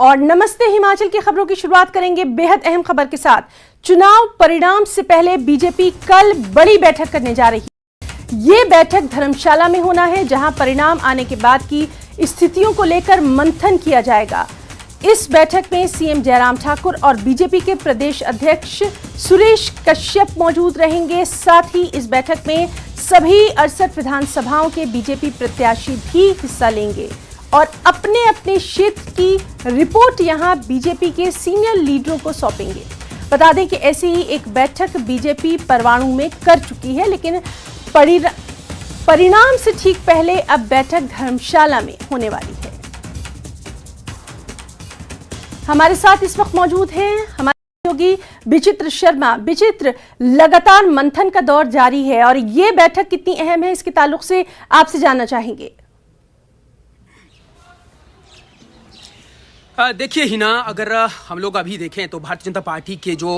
और नमस्ते हिमाचल की खबरों की शुरुआत करेंगे बेहद अहम खबर के साथ। चुनाव परिणाम से पहले बीजेपी कल बड़ी बैठक करने जा रही है। ये बैठक धर्मशाला में होना है, जहां परिणाम आने के बाद की स्थितियों को लेकर मंथन किया जाएगा। इस बैठक में सीएम जयराम ठाकुर और बीजेपी के प्रदेश अध्यक्ष सुरेश कश्यप मौजूद रहेंगे। साथ ही इस बैठक में सभी 68 विधानसभाओं के बीजेपी प्रत्याशी भी हिस्सा लेंगे और अपने अपने क्षेत्र की रिपोर्ट यहां बीजेपी के सीनियर लीडरों को सौंपेंगे। बता दें कि ऐसी ही एक बैठक बीजेपी परवाणु में कर चुकी है, लेकिन परिणाम से ठीक पहले अब बैठक धर्मशाला में होने वाली है। हमारे साथ इस वक्त मौजूद हैं हमारे सहयोगी विचित्र शर्मा। विचित्र, लगातार मंथन का दौर जारी है और ये बैठक कितनी अहम है, इसके ताल्लुक से आपसे जानना चाहेंगे। देखिए हिना, अगर हम लोग अभी देखें तो भारतीय जनता पार्टी के जो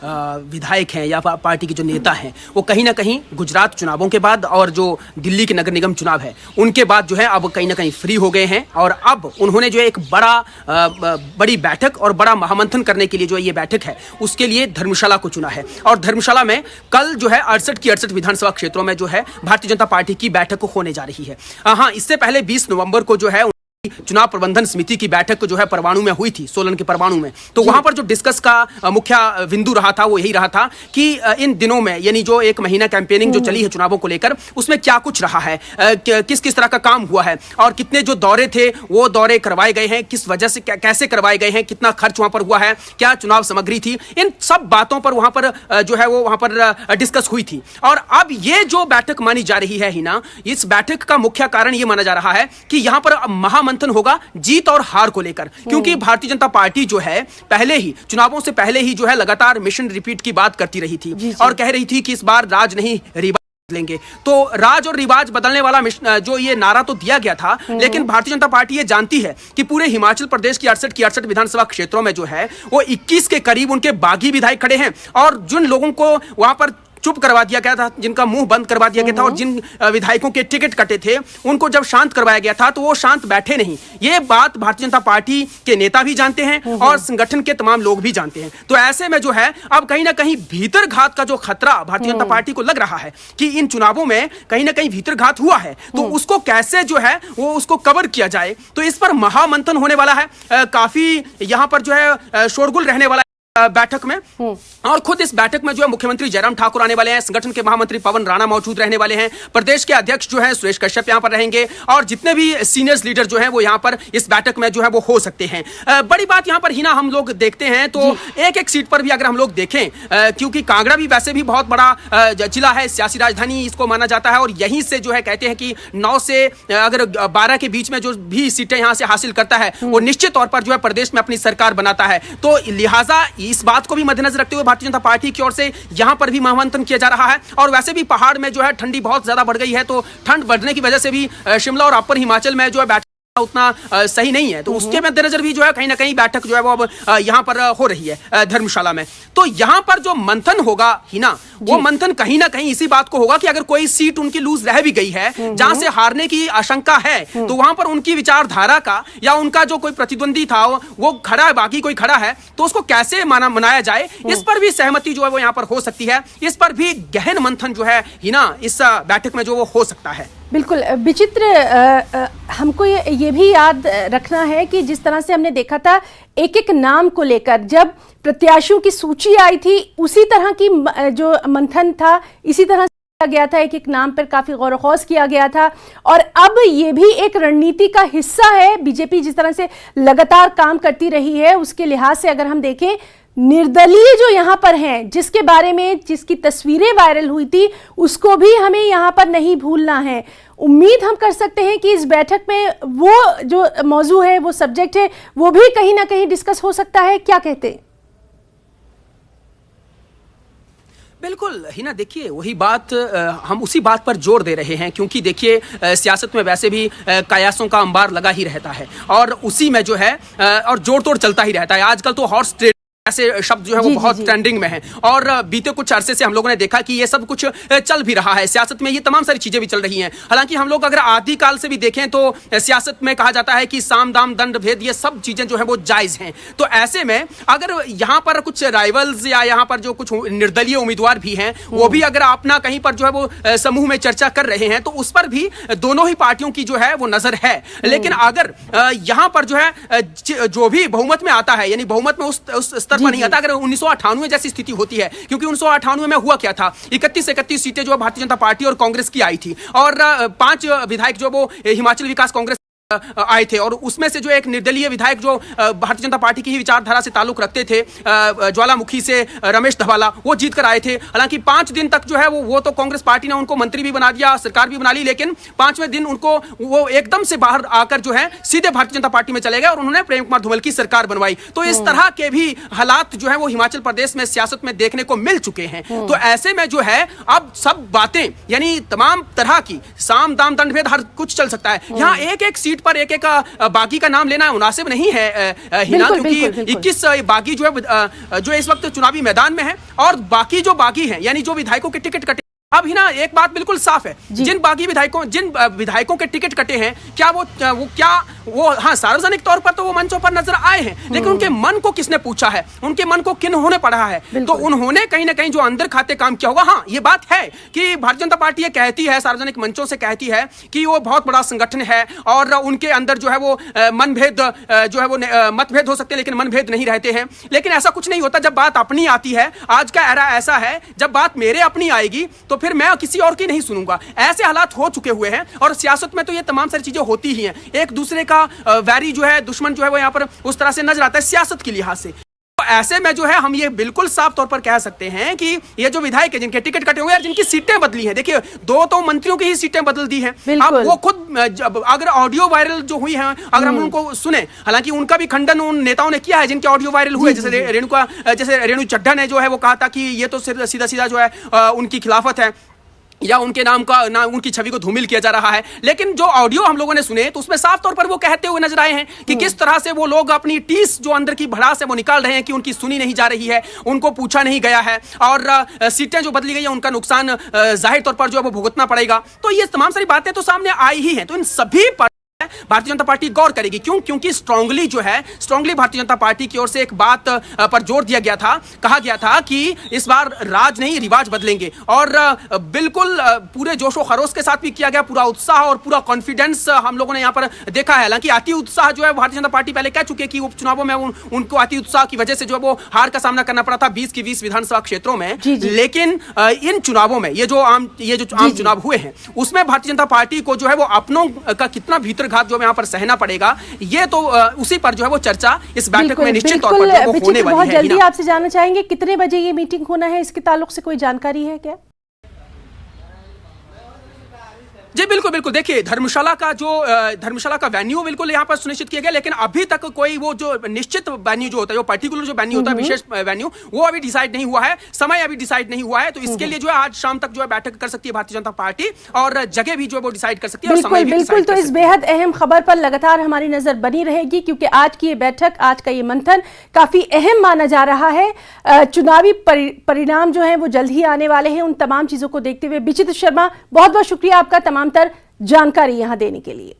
विधायक हैं या पार्टी के जो नेता हैं, वो कहीं ना कहीं गुजरात चुनावों के बाद और जो दिल्ली के नगर निगम चुनाव है उनके बाद जो है अब कहीं ना कहीं फ्री हो गए हैं और अब उन्होंने जो है एक बड़ी बैठक और बड़ा महामंथन करने के लिए जो ये बैठक है उसके लिए धर्मशाला को चुना है। और धर्मशाला में कल जो है 68 की 68 विधानसभा क्षेत्रों में जो है भारतीय जनता पार्टी की बैठक होने जा रही है। हाँ, इससे पहले 20 नवंबर को जो है चुनाव प्रबंधन समिति की बैठक जो है परवाणु में हुई थी, सोलन के परवाणु में। तो वहां पर जो डिस्कस का मुख्य बिंदु रहा था वो यही रहा था कि इन दिनों में यानी जो एक महीना कैंपेनिंग जो चली है चुनावों को लेकर, उसमें क्या कुछ रहा है, किस किस तरह का काम हुआ है और कितने जो दौरे थे वो दौरे करवाए गए हैं, किस वजह से कैसे करवाए गए हैं, कितना खर्च वहां पर हुआ है, क्या चुनाव सामग्री थी, इन सब बातों पर वहां पर जो है वो वहां पर डिस्कस हुई थी। और अब ये जो बैठक मानी जा रही है हिना, इस बैठक का मुख्य कारण ये माना जा रहा है कि यहां पर महामंथन होगा जीत और हार को लेकर, क्योंकि भारतीय जनता पार्टी जो है पहले ही चुनावों से पहले ही जो है लगातार मिशन रिपीट की बात करती रही थी और कह रही थी कि इस बार राज नहीं रिवाज लेंगे। तो राज और रिवाज बदलने वाला जो ये नारा तो दिया गया था, लेकिन भारतीय जनता पार्टी ये जानती है कि पूरे हिमाचल प्रदेश की 68 विधानसभा क्षेत्रों में जो है वो 21 के करीब उनके बागी विधायक खड़े हैं और जिन लोगों को वहां पर चुप करवा दिया गया था, जिनका मुंह बंद करवा दिया गया था और जिन विधायकों के टिकट कटे थे उनको जब शांत करवाया गया था तो वो शांत बैठे नहीं। ये बात भारतीय जनता पार्टी के नेता भी जानते हैं और संगठन के तमाम लोग भी जानते हैं। तो ऐसे में जो है अब कहीं ना कहीं भीतरघात का जो खतरा भारतीय जनता पार्टी को लग रहा है कि इन चुनावों में कहीं ना कहीं भीतरघात हुआ है, तो उसको कैसे जो है वो उसको कवर किया जाए, तो इस पर महामंथन होने वाला है। काफी यहां पर जो है शोरगुल रहने वाला बैठक में। और खुद इस बैठक में जो है मुख्यमंत्री जयराम ठाकुर आने वाले हैं, संगठन के महामंत्री पवन राणा मौजूद रहने वाले हैं, प्रदेश के अध्यक्ष जो है सुरेश कश्यप यहां पर रहेंगे और जितने भी सीनियर्स लीडर जो है वो यहां पर इस बैठक में जो है वो हो सकते हैं। बड़ी बात यहां पर हिना हम लोग देखते हैं तो एक एक सीट पर भी अगर हम लोग देखें, क्योंकि कांगड़ा भी वैसे भी बहुत बड़ा जिला है, सियासी राजधानी इसको माना जाता है और यहीं से जो है कहते हैं कि 9 से अगर 12 के बीच में जो भी सीटें यहां से हासिल करता है वो निश्चित तौर पर जो है प्रदेश में अपनी सरकार बनाता है। तो लिहाजा इस बात को भी मद्देनजर रखते हुए भारतीय जनता पार्टी की ओर से यहां पर भी महामंथन किया जा रहा है। और वैसे भी पहाड़ में जो है ठंडी बहुत ज्यादा बढ़ गई है, तो ठंड बढ़ने की वजह से भी शिमला और अपर हिमाचल में जो है उतना सही नहीं है, तो उसके मद्देनजर भी जो है कहीं ना कहीं बैठक जो है वो अब यहां पर हो रही है धर्मशाला में। तो यहां पर जो मंथन होगा हिना, वो मंथन कहीं ना कहीं इसी बात को होगा कि अगर कोई सीट उनकी लूज रह भी गई है, जहां से हारने की आशंका है, तो वहां पर उनकी विचारधारा का या उनका जो कोई प्रतिद्वंदी था वो खड़ा है, बाकी कोई खड़ा है, तो उसको कैसे मनाया जाए, इस पर भी सहमति जो है वो यहां पर हो सकती है। इस पर भी गहन मंथन जो है हिना इस बैठक में जो वो हो सकता है। बिल्कुल विचित्र, हमको ये भी याद रखना है कि जिस तरह से हमने देखा था एक एक नाम को लेकर, जब प्रत्याशियों की सूची आई थी उसी तरह की जो मंथन था इसी तरह से किया गया था, एक एक नाम पर काफी गौर व खौज किया गया था। और अब ये भी एक रणनीति का हिस्सा है। बीजेपी जिस तरह से लगातार काम करती रही है उसके लिहाज से अगर हम देखें, निर्दलीय जो यहां पर हैं, जिसके बारे में जिसकी तस्वीरें वायरल हुई थी, उसको भी हमें यहां पर नहीं भूलना है। उम्मीद हम कर सकते हैं कि इस बैठक में वो जो मौजू है, वो सब्जेक्ट है, वो भी कहीं ना कहीं डिस्कस हो सकता है। क्या कहते हैं? बिल्कुल हिना, देखिए वही बात, हम उसी बात पर जोर दे रहे हैं क्योंकि देखिए सियासत में वैसे भी कयासों का अंबार लगा ही रहता है और उसी में जो है और जोड़ तोड़ चलता ही रहता है। आजकल तो हॉर्स ट्रेड ऐसे शब्द जो है वो बहुत ट्रेंडिंग में है। और बीते कुछ अरसे से हम लोगों ने देखा कि ये सब कुछ चल भी रहा है सियासत में, ये तमाम सारी चीजें भी चल रही हैं। हालांकि हम लोग अगर आदिकाल से भी देखें तो सियासत में कहा जाता है कि साम दाम दंड भेद ये सब चीजें जो है वो जायज हैं। तो ऐसे में अगर यहाँ पर कुछ राइवल्स या यहाँ पर जो कुछ निर्दलीय उम्मीदवार भी हैं वो भी अगर अपना कहीं पर जो है वो समूह में चर्चा कर रहे हैं तो उस पर भी दोनों ही पार्टियों की जो है वो नजर है। लेकिन अगर यहाँ पर जो है जो भी बहुमत में आता है, यानी बहुमत में उस स्तर पर नहीं आता, अगर 1998 जैसी स्थिति होती है, क्योंकि 1998 में हुआ क्या था, 31 से 31 सीटें जो भारतीय जनता पार्टी और कांग्रेस की आई थी और 5 विधायक जो वो हिमाचल विकास कांग्रेस आए थे और उसमें से जो एक निर्दलीय विधायक जो भारतीय जनता पार्टी की ही विचारधारा से ताल्लुक रखते थे, ज्वालामुखी से रमेश धवाला, वो जीत कर आए थे। हालांकि 5 दिन तक जो है वो तो कांग्रेस पार्टी ने उनको मंत्री भी बना दिया, सरकार भी बना ली, लेकिन 5वें दिन उनको वो एकदम से बाहर आकर जो है सीधे भारतीय जनता पार्टी में चले गए और उन्होंने प्रेम कुमार धूमल की सरकार बनवाई। तो इस तरह के भी हालात जो है वो हिमाचल प्रदेश में सियासत में देखने को मिल चुके हैं। तो ऐसे में जो है अब सब बातें, यानी तमाम तरह की साम दाम दंड भेद हर कुछ चल सकता है। यहाँ एक एक सीट पर एक एक बागी का नाम लेना मुनासिब नहीं है हिना, क्योंकि 21 बागी जो है जो इस वक्त चुनावी मैदान में है और बाकी जो बागी हैं, यानी जो विधायकों के टिकट कटे, अब ही ना एक बात बिल्कुल साफ है, जिन विधायकों के टिकट कटे हैं, क्या वो हाँ सार्वजनिक तौर पर तो वो मंचों पर नजर आए हैं, लेकिन उनके मन को किसने पूछा है, उनके मन को किन्होंने पढ़ा है? तो उन्होंने कहीं ना कहीं जो अंदर खाते काम किया होगा। हाँ, ये बात है कि भारतीय जनता पार्टी ये कहती है, सार्वजनिक मंचों से कहती है कि वो बहुत बड़ा संगठन है और उनके अंदर जो है वो मनभेद जो है वो मतभेद हो सकते हैं, लेकिन मनभेद नहीं रहते हैं। लेकिन ऐसा कुछ नहीं होता। जब बात अपनी आती है, आज का एरा ऐसा है, जब बात मेरे अपनी आएगी तो फिर मैं किसी और की नहीं सुनूंगा। ऐसे हालात हो चुके हुए हैं और सियासत में तो ये तमाम सारी चीजें होती ही हैं। एक दूसरे का वैरी जो है, दुश्मन जो है वो यहाँ पर उस तरह से नजर आता है सियासत के लिहाज से। तो ऐसे में जो है हम ये बिल्कुल साफ तौर पर कह सकते हैं कि ये जो विधायक है जिनके टिकट कटे हुए हैं, जिनकी सीटें बदली हैं, देखिए 2 तो मंत्रियों की ही सीटें बदल दी हैं। अब वो खुद अगर ऑडियो वायरल जो हुई है, अगर हम उनको सुने, हालांकि उनका भी खंडन उन नेताओं ने किया है जिनके ऑडियो वायरल हुए, जैसे रेणु चड्ढा ने जो है वो कहा था कि ये तो सीधा सीधा जो है उनकी खिलाफत है या उनके उनकी छवि को धूमिल किया जा रहा है। लेकिन जो ऑडियो हम लोगों ने सुने तो उसमें साफ तौर पर वो कहते हुए नजर आए हैं कि किस तरह से वो लोग अपनी टीस जो अंदर की भड़ास है वो निकाल रहे हैं कि उनकी सुनी नहीं जा रही है, उनको पूछा नहीं गया है और सीटें जो बदली गई है उनका नुकसान जाहिर तौर पर जो है वो भुगतना पड़ेगा। तो ये तमाम सारी बातें तो सामने आई ही हैं। तो इन सभी पर भारतीय जनता पार्टी गौर करेगी। क्यों? क्योंकि स्ट्रांगली भारतीय जनता पार्टी की ओर से एक बात पर जोर दिया गया था, कहा गया था कि इस बार राज नहीं रिवाज बदलेंगे और बिल्कुल पूरे जोशो खरोश के साथ भी किया गया, पूरा उत्साह और पूरा कॉन्फिडेंस हम लोगों ने यहाँ पर देखा है। हालांकि अति उत्साह जो है भारतीय जनता पार्टी पहले कह चुके हैं कि उपचुनावों में उनको अति उत्साह की वजह से जो है वो हार का सामना करना पड़ा था 20 की 20 विधानसभा क्षेत्रों में। लेकिन इन चुनावों में ये जो आम चुनाव हुए हैं उसमें भारतीय जनता पार्टी को जो है वो अपनों का कितना भीतर घात जो यहाँ पर सहना पड़ेगा, ये तो उसी पर जो है वो चर्चा इस बैठक में निश्चित तौर पर जो होने वाली है। बहुत जल्दी आपसे जानना चाहेंगे कितने बजे ये मीटिंग होना है, इसके ताल्लुक से कोई जानकारी है क्या? जी बिल्कुल। देखिए धर्मशाला का वेन्यू बिल्कुल यहाँ पर सुनिश्चित किया गया, लेकिन अभी तक कोई वो जो निश्चित वेन्यू जो होता है, जो पर्टिकुलर जो वेन्यू होता है, विशेष वेन्यू, वो अभी डिसाइड नहीं हुआ है, समय अभी डिसाइड नहीं हुआ है। तो इसके लिए जो है आज शाम तक जो है बैठक कर सकती है भारतीय जनता पार्टी और जगह भी जो है वो डिसाइड कर सकती है। बिल्कुल। तो इस बेहद अहम खबर पर लगातार हमारी नजर बनी रहेगी क्योंकि आज की ये बैठक, आज का ये मंथन काफी अहम माना जा रहा है। चुनावी परिणाम जो है वो जल्द ही आने वाले हैं। उन तमाम चीजों को देखते हुए विचित्र शर्मा, बहुत बहुत शुक्रिया आपका तमाम तर जानकारी यहां देने के लिए।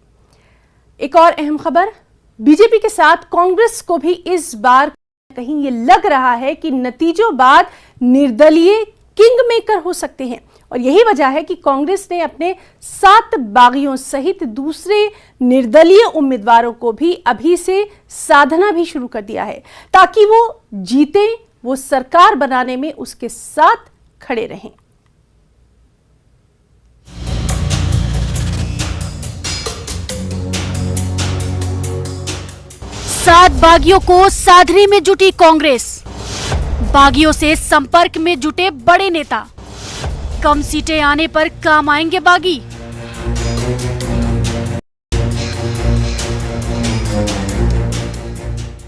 एक और अहम खबर, बीजेपी के साथ कांग्रेस को भी इस बार कहीं ये लग रहा है कि नतीजों बाद निर्दलीय किंग मेकर हो सकते हैं और यही वजह है कि कांग्रेस ने अपने 7 बागियों सहित दूसरे निर्दलीय उम्मीदवारों को भी अभी से साधना भी शुरू कर दिया है ताकि वो जीते, वो सरकार बनाने में उसके साथ खड़े रहें। 7 बागियों को साधने में जुटी कांग्रेस, बागियों से संपर्क में जुटे बड़े नेता, कम सीटें आने पर काम आएंगे बागी।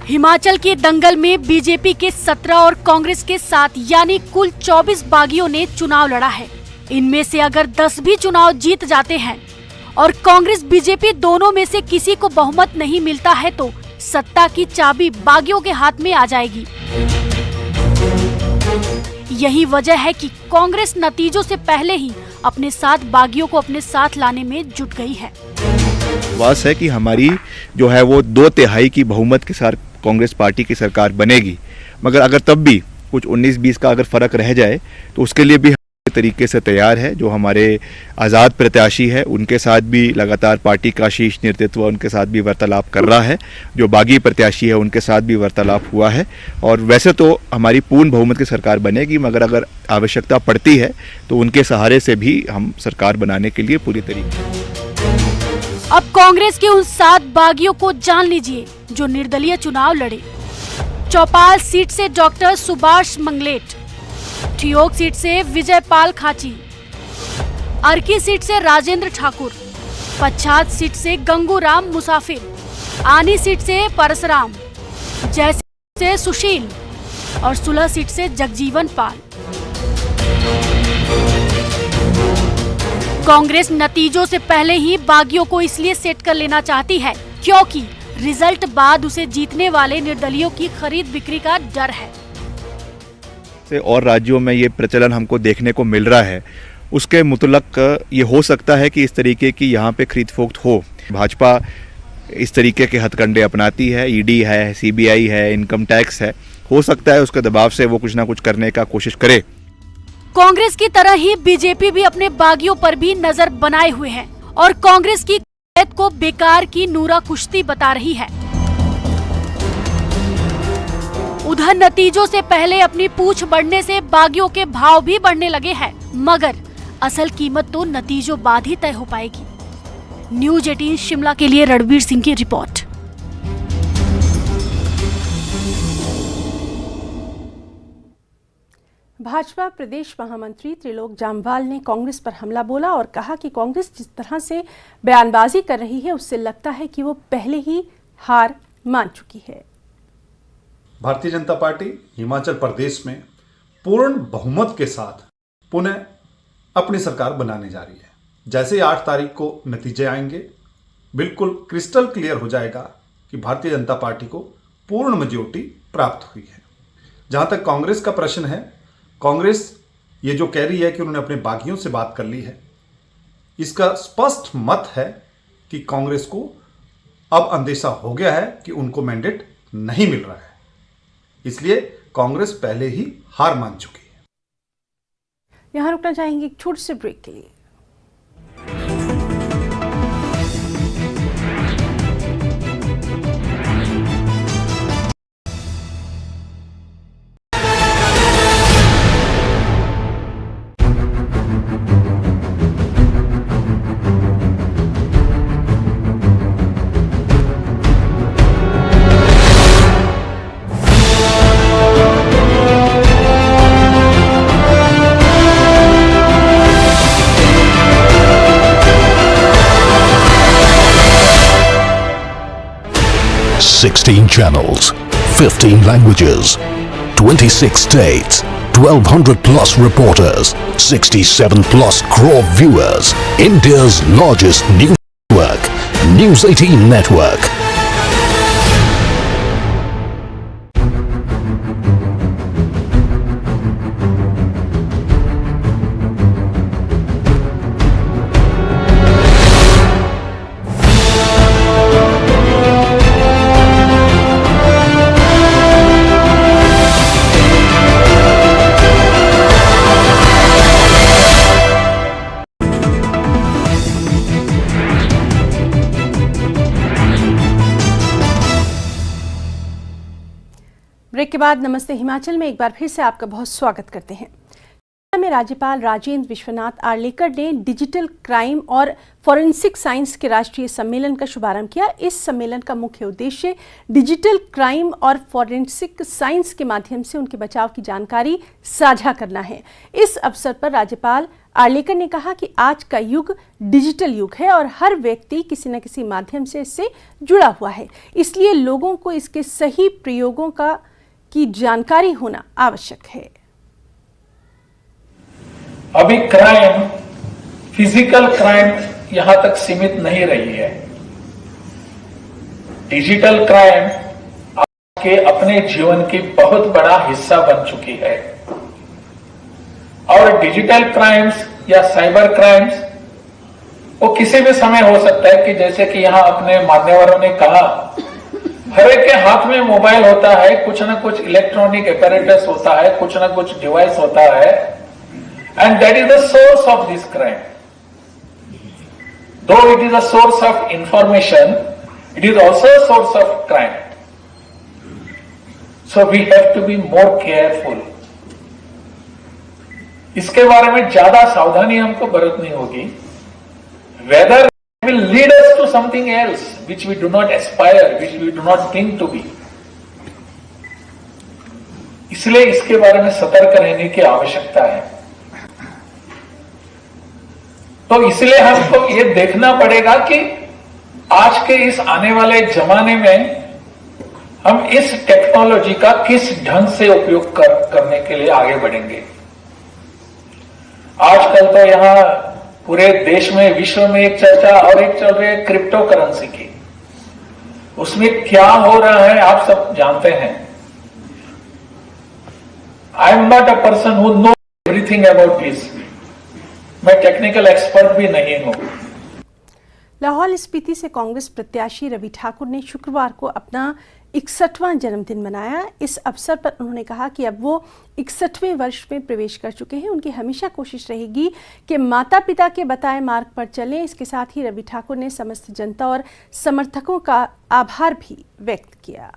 हिमाचल के दंगल में बीजेपी के 17 और कांग्रेस के 7 यानी कुल 24 बागियों ने चुनाव लड़ा है। इनमें से अगर 10 भी चुनाव जीत जाते हैं और कांग्रेस बीजेपी दोनों में से किसी को बहुमत नहीं मिलता है तो सत्ता की चाबी बागियों के हाथ में आ जाएगी। यही वजह है कि कांग्रेस नतीजों से पहले ही अपने साथ बागियों को अपने साथ लाने में जुट गई है। विश्वास है कि हमारी जो है वो 2/3 की बहुमत के साथ कांग्रेस पार्टी की सरकार बनेगी, मगर अगर तब भी कुछ 19-20 का अगर फर्क रह जाए तो उसके लिए भी तरीके से तैयार है। जो हमारे आज़ाद प्रत्याशी है उनके साथ भी लगातार पार्टी का शीर्ष नेतृत्व उनके साथ भी वार्तालाप कर रहा है। जो बागी प्रत्याशी है उनके साथ भी वार्तालाप हुआ है और वैसे तो हमारी पूर्ण बहुमत की सरकार बनेगी, मगर अगर आवश्यकता पड़ती है तो उनके सहारे से भी हम सरकार बनाने के लिए पूरी तरीके। अब कांग्रेस के उन 7 बागियों को जान लीजिए जो निर्दलीय चुनाव लड़े। चौपाल सीट से डॉक्टर सुभाष मंगलेट, ठियोग सीट से विजयपाल खाची, अर्की सीट से राजेंद्र ठाकुर, पच्छाद सीट से गंगूराम मुसाफिर, आनी सीट से परसराम, जय सीट से सुशील और सुलह सीट से जगजीवन पाल। कांग्रेस नतीजों से पहले ही बागियों को इसलिए सेट कर लेना चाहती है क्योंकि रिजल्ट बाद उसे जीतने वाले निर्दलीयों की खरीद बिक्री का डर है। और राज्यों में ये प्रचलन हमको देखने को मिल रहा है, उसके मुतलक ये हो सकता है कि इस तरीके की यहाँ पे खरीद फोक्त हो। भाजपा इस तरीके के हथकंडे अपनाती है, ईडी है, सीबीआई है, इनकम टैक्स है, हो सकता है उसके दबाव से वो कुछ ना कुछ करने का कोशिश करे। कांग्रेस की तरह ही बीजेपी भी अपने बागियों पर भी नजर बनाए हुए है और कांग्रेस की कवायद को बेकार की नूरा कुश्ती बता रही है। उधर नतीजों से पहले अपनी पूंछ बढ़ने से बागियों के भाव भी बढ़ने लगे हैं, मगर असल कीमत तो नतीजों बाद ही तय हो पाएगी। न्यूज 18 शिमला के लिए रणवीर सिंह की रिपोर्ट। भाजपा प्रदेश महामंत्री त्रिलोक जामवाल ने कांग्रेस पर हमला बोला और कहा कि कांग्रेस जिस तरह से बयानबाजी कर रही है उससे लगता है कि वो पहले ही हार मान चुकी है। भारतीय जनता पार्टी हिमाचल प्रदेश में पूर्ण बहुमत के साथ पुनः अपनी सरकार बनाने जा रही है। जैसे ही 8 तारीख को नतीजे आएंगे बिल्कुल क्रिस्टल क्लियर हो जाएगा कि भारतीय जनता पार्टी को पूर्ण मेजॉरिटी प्राप्त हुई है। जहां तक कांग्रेस का प्रश्न है, कांग्रेस ये जो कह रही है कि उन्होंने अपने बागियों से बात कर ली है, इसका स्पष्ट मत है कि कांग्रेस को अब अंदेशा हो गया है कि उनको मैंडेट नहीं मिल रहा है, इसलिए कांग्रेस पहले ही हार मान चुकी है। यहां रुकना चाहेंगे एक छोटे से ब्रेक के लिए। Sixteen channels, 15 languages, 26 states, 1200 plus reporters, 67 plus crore viewers. India's largest news network, News 18 Network. Break के बाद नमस्ते हिमाचल में एक बार फिर से आपका बहुत स्वागत करते हैं। में राज्यपाल राजेंद्र विश्वनाथ आर्लेकर ने डिजिटल क्राइम और फॉरेंसिक साइंस के राष्ट्रीय सम्मेलन का शुभारंभ किया। इस सम्मेलन का मुख्य उद्देश्य डिजिटल क्राइम और फॉरेंसिक साइंस के माध्यम से उनके बचाव की जानकारी साझा करना है। इस अवसर पर राज्यपाल आर्लेकर ने कहा कि आज का युग डिजिटल युग है और हर व्यक्ति किसी न किसी माध्यम से इससे जुड़ा हुआ है, इसलिए लोगों को इसके सही प्रयोगों की जानकारी होना आवश्यक है। अभी क्राइम, फिजिकल क्राइम यहां तक सीमित नहीं रही है। डिजिटल क्राइम आपके अपने जीवन की बहुत बड़ा हिस्सा बन चुकी है। और डिजिटल क्राइम्स या साइबर क्राइम्स वो किसी भी समय हो सकता है कि जैसे कि यहां अपने मान्यवरों ने कहा, हर एक के हाथ में मोबाइल होता है, कुछ ना कुछ इलेक्ट्रॉनिक एपैरेटस होता है, कुछ ना कुछ डिवाइस होता है, and that is the source of this crime. Though it is a source of information, it is also a source of crime. So we have to be more careful. इसके बारे में ज्यादा सावधानी हमको बरतनी होगी. Whether it will lead us to something else which we do not aspire, which we do not think to be. इसलिए इसके बारे में सतर्क रहने की आवश्यकता है. तो इसलिए हमको ये देखना पड़ेगा कि आज के इस आने वाले जमाने में हम इस टेक्नोलॉजी का किस ढंग से उपयोग करने के लिए आगे बढ़ेंगे. आजकल तो यहां पूरे देश में, विश्व में एक चर्चा और एक चल रही है क्रिप्टो करेंसी की. उसमें क्या हो रहा है आप सब जानते हैं. I am not a person who know everything about this. मैं टेक्निकल एक्सपर्ट भी नहीं हूं. लाहौल स्पीति से कांग्रेस प्रत्याशी रवि ठाकुर ने शुक्रवार को अपना 61वां जन्मदिन मनाया. इस अवसर पर उन्होंने कहा कि अब वो 61वें वर्ष में प्रवेश कर चुके हैं. उनकी हमेशा कोशिश रहेगी कि माता पिता के बताए मार्ग पर चलें. इसके साथ ही रवि ठाकुर ने समस्त जनता और समर्थकों का आभार भी व्यक्त किया.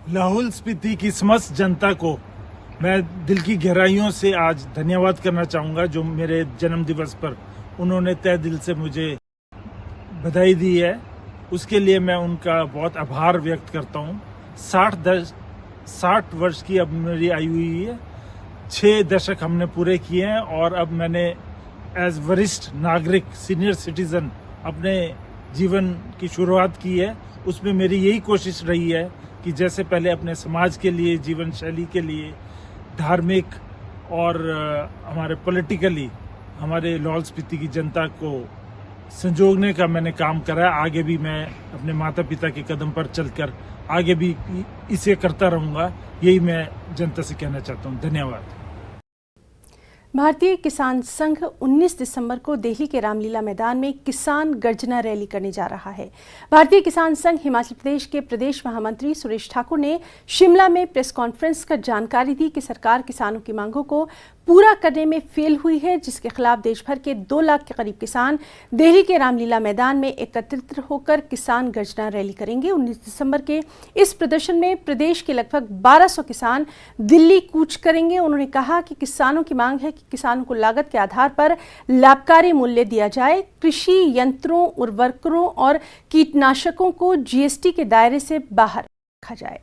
लाहौल स्पीति की समस्त जनता को मैं दिल की गहराइयों से आज धन्यवाद करना चाहूँगा, जो मेरे जन्म दिवस पर उन्होंने तहे दिल से मुझे बधाई दी है. उसके लिए मैं उनका बहुत आभार व्यक्त करता हूँ. 60 वर्ष की अब मेरी आयु हुई है. 6 दशक हमने पूरे किए हैं और अब मैंने एज वरिष्ठ नागरिक, सीनियर सिटीजन अपने जीवन की शुरुआत की है. उसमें मेरी यही कोशिश रही है कि जैसे पहले अपने समाज के लिए, जीवन शैली के लिए, धार्मिक और हमारे पॉलिटिकली हमारे लाहौल स्पीति की जनता को संजोगने का मैंने काम करा है. आगे भी मैं अपने माता पिता के कदम पर चलकर आगे भी इसे करता रहूंगा. यही मैं जनता से कहना चाहता हूं. धन्यवाद. भारतीय किसान संघ 19 दिसंबर को दिल्ली के रामलीला मैदान में किसान गर्जना रैली करने जा रहा है. भारतीय किसान संघ हिमाचल प्रदेश के प्रदेश महामंत्री सुरेश ठाकुर ने शिमला में प्रेस कॉन्फ्रेंस कर जानकारी दी कि सरकार किसानों की मांगों को पूरा करने में फेल हुई है, जिसके खिलाफ देश भर के 2 लाख के करीब किसान दिल्ली के रामलीला मैदान में एकत्रित होकर किसान गर्जना रैली करेंगे. 19 दिसंबर के इस प्रदर्शन में प्रदेश के लगभग 1200 किसान दिल्ली कूच करेंगे. उन्होंने कहा कि किसानों की मांग है कि किसानों को लागत के आधार पर लाभकारी मूल्य दिया जाए. कृषि यंत्रों, उर्वरकों और कीटनाशकों को जीएसटी के दायरे से बाहर रखा जाए.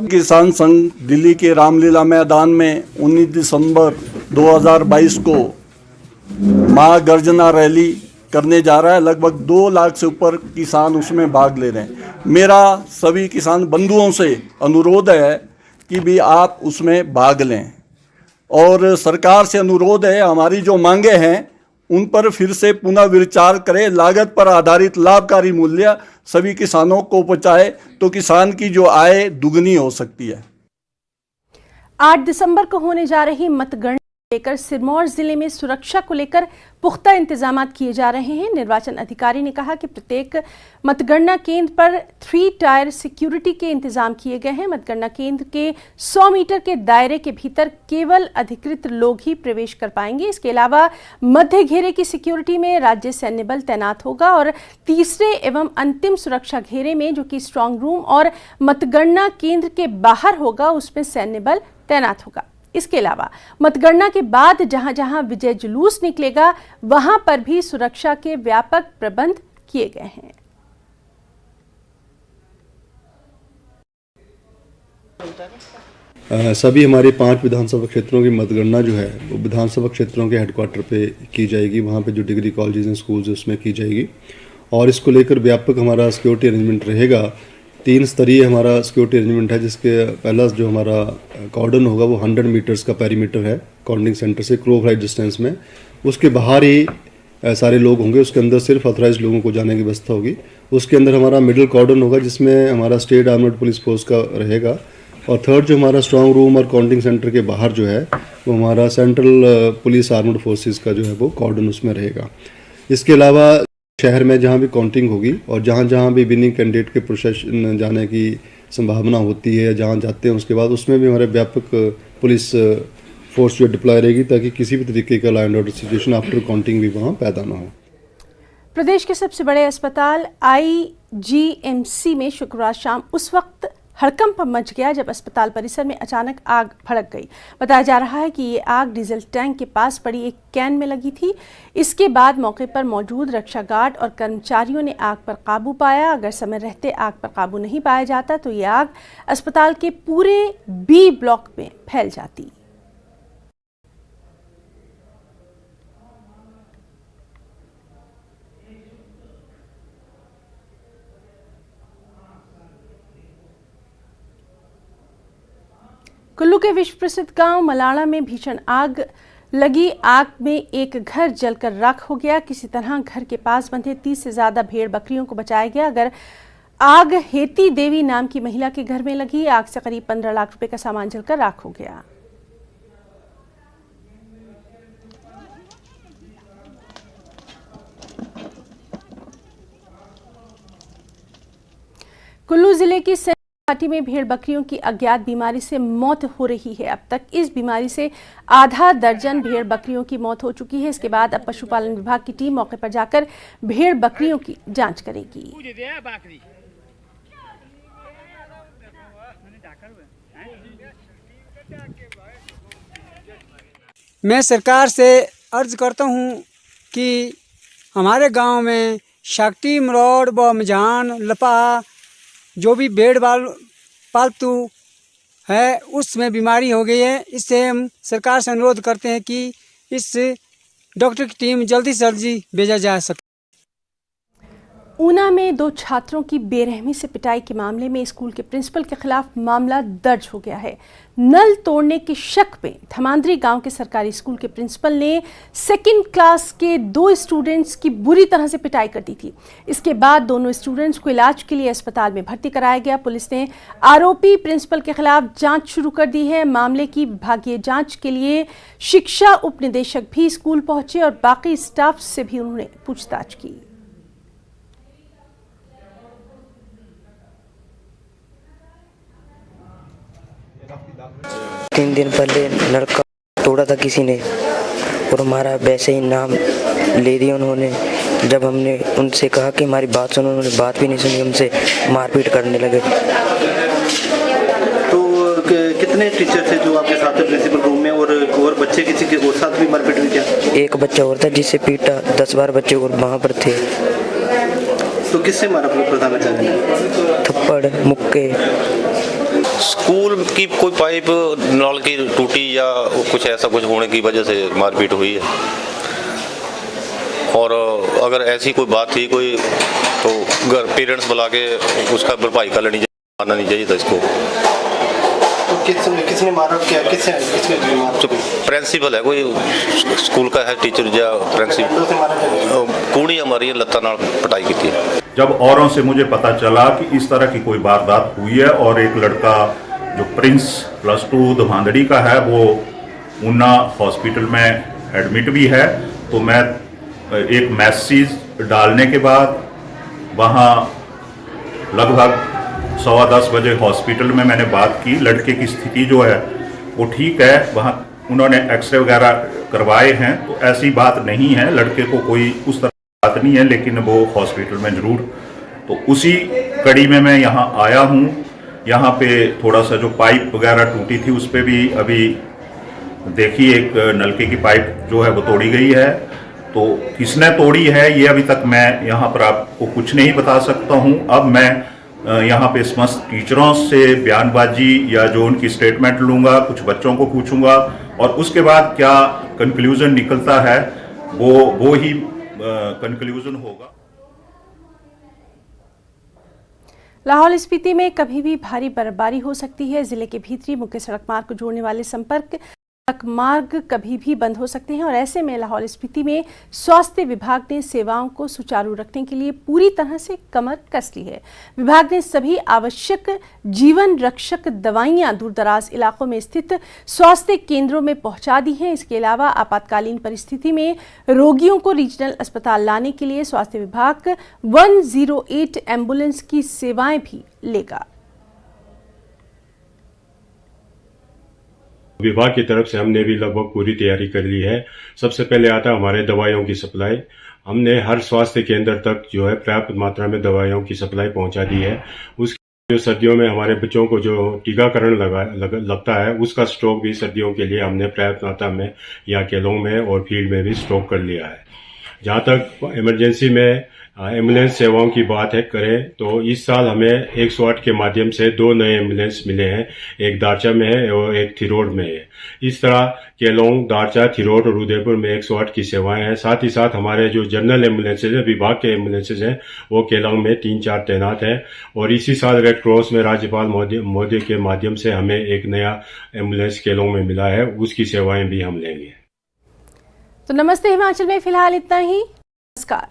किसान संघ दिल्ली के रामलीला मैदान में 19 दिसंबर 2022 को महागर्जना रैली करने जा रहा है. लगभग 2 लाख से ऊपर किसान उसमें भाग ले रहे हैं. मेरा सभी किसान बंधुओं से अनुरोध है कि भी आप उसमें भाग लें और सरकार से अनुरोध है हमारी जो मांगे हैं उन पर फिर से पुनः विचार करें. लागत पर आधारित लाभकारी मूल्य सभी किसानों को पहुंचाए तो किसान की जो आय दुगनी हो सकती है. 8 दिसंबर को होने जा रही मतगणना लेकर सिरमौर जिले में सुरक्षा को लेकर पुख्ता इंतजाम किए जा रहे हैं. निर्वाचन अधिकारी ने कहा कि प्रत्येक मतगणना केंद्र पर 3 टायर सिक्योरिटी के इंतजाम किए गए हैं. मतगणना केंद्र के 100 मीटर के दायरे के भीतर केवल अधिकृत लोग ही प्रवेश कर पाएंगे. इसके अलावा मध्य घेरे की सिक्योरिटी में राज्य सैन्य बल तैनात होगा और तीसरे एवं अंतिम सुरक्षा घेरे में, जो कि स्ट्रांग रूम और मतगणना केंद्र के बाहर होगा, उसमें सैन्य बल तैनात होगा. इसके अलावा मतगणना के बाद जहां जहां विजय जुलूस निकलेगा वहां पर भी सुरक्षा के व्यापक प्रबंध किए गए हैं. सभी हमारे 5 विधानसभा क्षेत्रों की मतगणना जो है वो विधानसभा क्षेत्रों के हेडक्वार्टर पे की जाएगी. वहाँ पे जो डिग्री कॉलेजेस हैं, स्कूल्स हैं, उसमें की जाएगी और इसको लेकर व्यापक हमारा सिक्योरिटी अरेंजमेंट रहेगा. 3 स्तरीय हमारा सिक्योरिटी अरेंजमेंट है, जिसके पहला जो हमारा कॉर्डन होगा वो 100 मीटर्स का पेरीमीटर है काउंटिंग सेंटर से क्रो फ्लाई डिस्टेंस में. उसके बाहर ही सारे लोग होंगे, उसके अंदर सिर्फ ऑथराइज लोगों को जाने की व्यवस्था होगी। उसके अंदर हमारा मिडिल कॉर्डन होगा जिसमें हमारा स्टेट आर्मर्ड पुलिस फोर्स का रहेगा, और थर्ड जो हमारा स्ट्रांग रूम और काउंटिंग सेंटर के बाहर जो है वो हमारा सेंट्रल पुलिस आर्मर्ड फोर्सेस का जो है वो कॉर्डन उसमें रहेगा। इसके अलावा शहर में जहाँ भी काउंटिंग होगी और जहाँ जहाँ भी विनिंग कैंडिडेट के प्रोसेशन जाने की संभावना होती है या जहाँ जाते हैं उसके बाद उसमें भी हमारे व्यापक पुलिस फोर्स जो डिप्लॉय रहेगी ताकि किसी भी तरीके का law and order situation after counting भी वहाँ पैदा ना हो। प्रदेश के सबसे बड़े अस्पताल आईजीएमसी में शुक्रवार शाम उस वक्त हड़कंप मच गया जब अस्पताल परिसर में अचानक आग भड़क गई। बताया जा रहा है कि ये आग डीजल टैंक के पास पड़ी एक कैन में लगी थी। इसके बाद मौके पर मौजूद रक्षा गार्ड और कर्मचारियों ने आग पर काबू पाया। अगर समय रहते आग पर काबू नहीं पाया जाता तो ये आग अस्पताल के पूरे बी ब्लॉक में फैल जाती। कुल्लू के विश्व प्रसिद्ध गांव मलाड़ा में भीषण आग लगी। आग में एक घर जलकर राख हो गया। किसी तरह घर के पास बंधे 30 से ज्यादा भेड़ बकरियों को बचाया गया। अगर आग हेती देवी नाम की महिला के घर में लगी। आग से करीब 15 लाख रुपए का सामान जलकर राख हो गया। कुल्लू जिले की घाटी में भेड़ बकरियों की अज्ञात बीमारी से मौत हो रही है। अब तक इस बीमारी से आधा दर्जन भेड़ बकरियों की मौत हो चुकी है। इसके बाद अब पशुपालन विभाग की टीम मौके पर जाकर भेड़ बकरियों की जांच करेगी। मैं सरकार से अर्ज करता हूं कि हमारे गांव में शक्ति मरोड़ व मजान लपा जो भी भेड़ पालतू है उसमें बीमारी हो गई है। इससे हम सरकार से अनुरोध करते हैं कि इस डॉक्टर की टीम जल्दी से जल्दी भेजा जा सके। ऊना में 2 छात्रों की बेरहमी से पिटाई के मामले में स्कूल के प्रिंसिपल के खिलाफ मामला दर्ज हो गया है। नल तोड़ने के शक में धमांद्री गांव के सरकारी स्कूल के प्रिंसिपल ने 2nd क्लास के 2 स्टूडेंट्स की बुरी तरह से पिटाई कर दी थी। इसके बाद दोनों स्टूडेंट्स को इलाज के लिए अस्पताल में भर्ती कराया गया। पुलिस ने आरोपी प्रिंसिपल के खिलाफ जांच शुरू कर दी है। मामले की विभागीय जांच के लिए शिक्षा उप निदेशक भी स्कूल पहुंचे और बाकी स्टाफ से भी उन्होंने पूछताछ की। 3 दिन पहले लड़का तोड़ा था किसी ने और हमारा वैसे ही नाम ले दिया उन्होंने। जब हमने उनसे कहा कि हमारी बात सुनो, उन्होंने बात भी नहीं सुनी, हमसे मारपीट करने लगे। तो कितने टीचर थे जो आपके साथ थे प्रिंसिपल रूम में, और बच्चे किसी के और साथ भी मारपीट हुई क्या? एक बच्चा और था जिससे पीटा, 10-12 बच्चे और वहाँ पर थे। तो किससे मारा प्रधानाचार्य ने? थप्पड़, मुक्के। स्कूल की कोई पाइप नल की टूटी या कुछ ऐसा कुछ होने की वजह से मारपीट हुई है, और अगर ऐसी कोई बात थी कोई तो घर पेरेंट्स बुला के उसका भरपाई कर लेनी चाहिए, मारना नहीं चाहिए था इसको। तो किसने मारा? क्या किसने मारा? प्रिंसिपल है कोई स्कूल का है टीचर या प्रिंसिपल कूड़ी हमारी लत्ता नाल पिटाई की थी। जब औरों से मुझे पता चला कि इस तरह की कोई वारदात हुई है और एक लड़का जो प्रिंस +2 धमांदड़ी का है वो ऊना हॉस्पिटल में एडमिट भी है, तो मैं एक मैसेज डालने के बाद वहाँ लगभग 9:15 बजे हॉस्पिटल में मैंने बात की। लड़के की स्थिति जो है वो ठीक है, वहाँ उन्होंने एक्सरे वगैरह करवाए हैं, तो ऐसी बात नहीं है, लड़के को कोई उस तरह बात नहीं है, लेकिन वो हॉस्पिटल में जरूर। तो उसी कड़ी में मैं यहाँ आया हूँ। यहाँ पे थोड़ा सा जो पाइप वगैरह टूटी थी उस पर भी अभी देखिए एक नलके की पाइप जो है वो तोड़ी गई है। तो किसने तोड़ी है ये अभी तक मैं यहाँ पर आपको कुछ नहीं बता सकता हूँ। अब मैं यहाँ पे समस्त टीचरों से बयानबाजी या जो उनकी स्टेटमेंट लूँगा, कुछ बच्चों को पूछूंगा और उसके बाद क्या कंक्लूजन निकलता है वो ही कंक्लूजन होगा। लाहौल स्पीति में कभी भी भारी बर्फबारी हो सकती है। जिले के भीतरी मुख्य सड़क मार्ग को जोड़ने वाले संपर्क मार्ग कभी भी बंद हो सकते हैं और ऐसे में लाहौल स्पीति में स्वास्थ्य विभाग ने सेवाओं को सुचारू रखने के लिए पूरी तरह से कमर कस ली है। विभाग ने सभी आवश्यक जीवन रक्षक दवाइयां दूरदराज इलाकों में स्थित स्वास्थ्य केंद्रों में पहुंचा दी हैं। इसके अलावा आपातकालीन परिस्थिति में रोगियों को रीजनल अस्पताल लाने के लिए स्वास्थ्य विभाग 108 एम्बुलेंस की सेवाएं भी लेगा। विभाग की तरफ से हमने भी लगभग पूरी तैयारी कर ली है। सबसे पहले आता है हमारे दवाइयों की सप्लाई। हमने हर स्वास्थ्य केंद्र तक जो है पर्याप्त मात्रा में दवाइयों की सप्लाई पहुंचा दी है। उसके जो सर्दियों में हमारे बच्चों को जो टीकाकरण लगता है उसका स्टॉक भी सर्दियों के लिए हमने पर्याप्त मात्रा में यहाँ केलोंग में और फील्ड में भी स्टॉक कर लिया है। जहाँ तक इमरजेंसी में एम्बुलेंस सेवाओं की बात करें तो इस साल हमें 108 के माध्यम से 2 नए एम्बुलेंस मिले हैं। एक दारचा में है और एक थिरोड में है। इस तरह केलोंग, दारचा, थिरोड और उदयपुर में 108 की सेवाएं हैं। साथ ही साथ हमारे जो जनरल एम्बुलेंसेज है, विभाग के एम्बुलेंसेज हैं, वो केलोंग में 3-4 तैनात हैं। और इसी साल रेड क्रॉस में राज्यपाल मोदी के माध्यम से हमें एक नया एम्बुलेंस केलोंग में मिला है, उसकी सेवाएं भी हम लेंगे। तो नमस्ते हिमाचल में फिलहाल इतना ही। नमस्कार।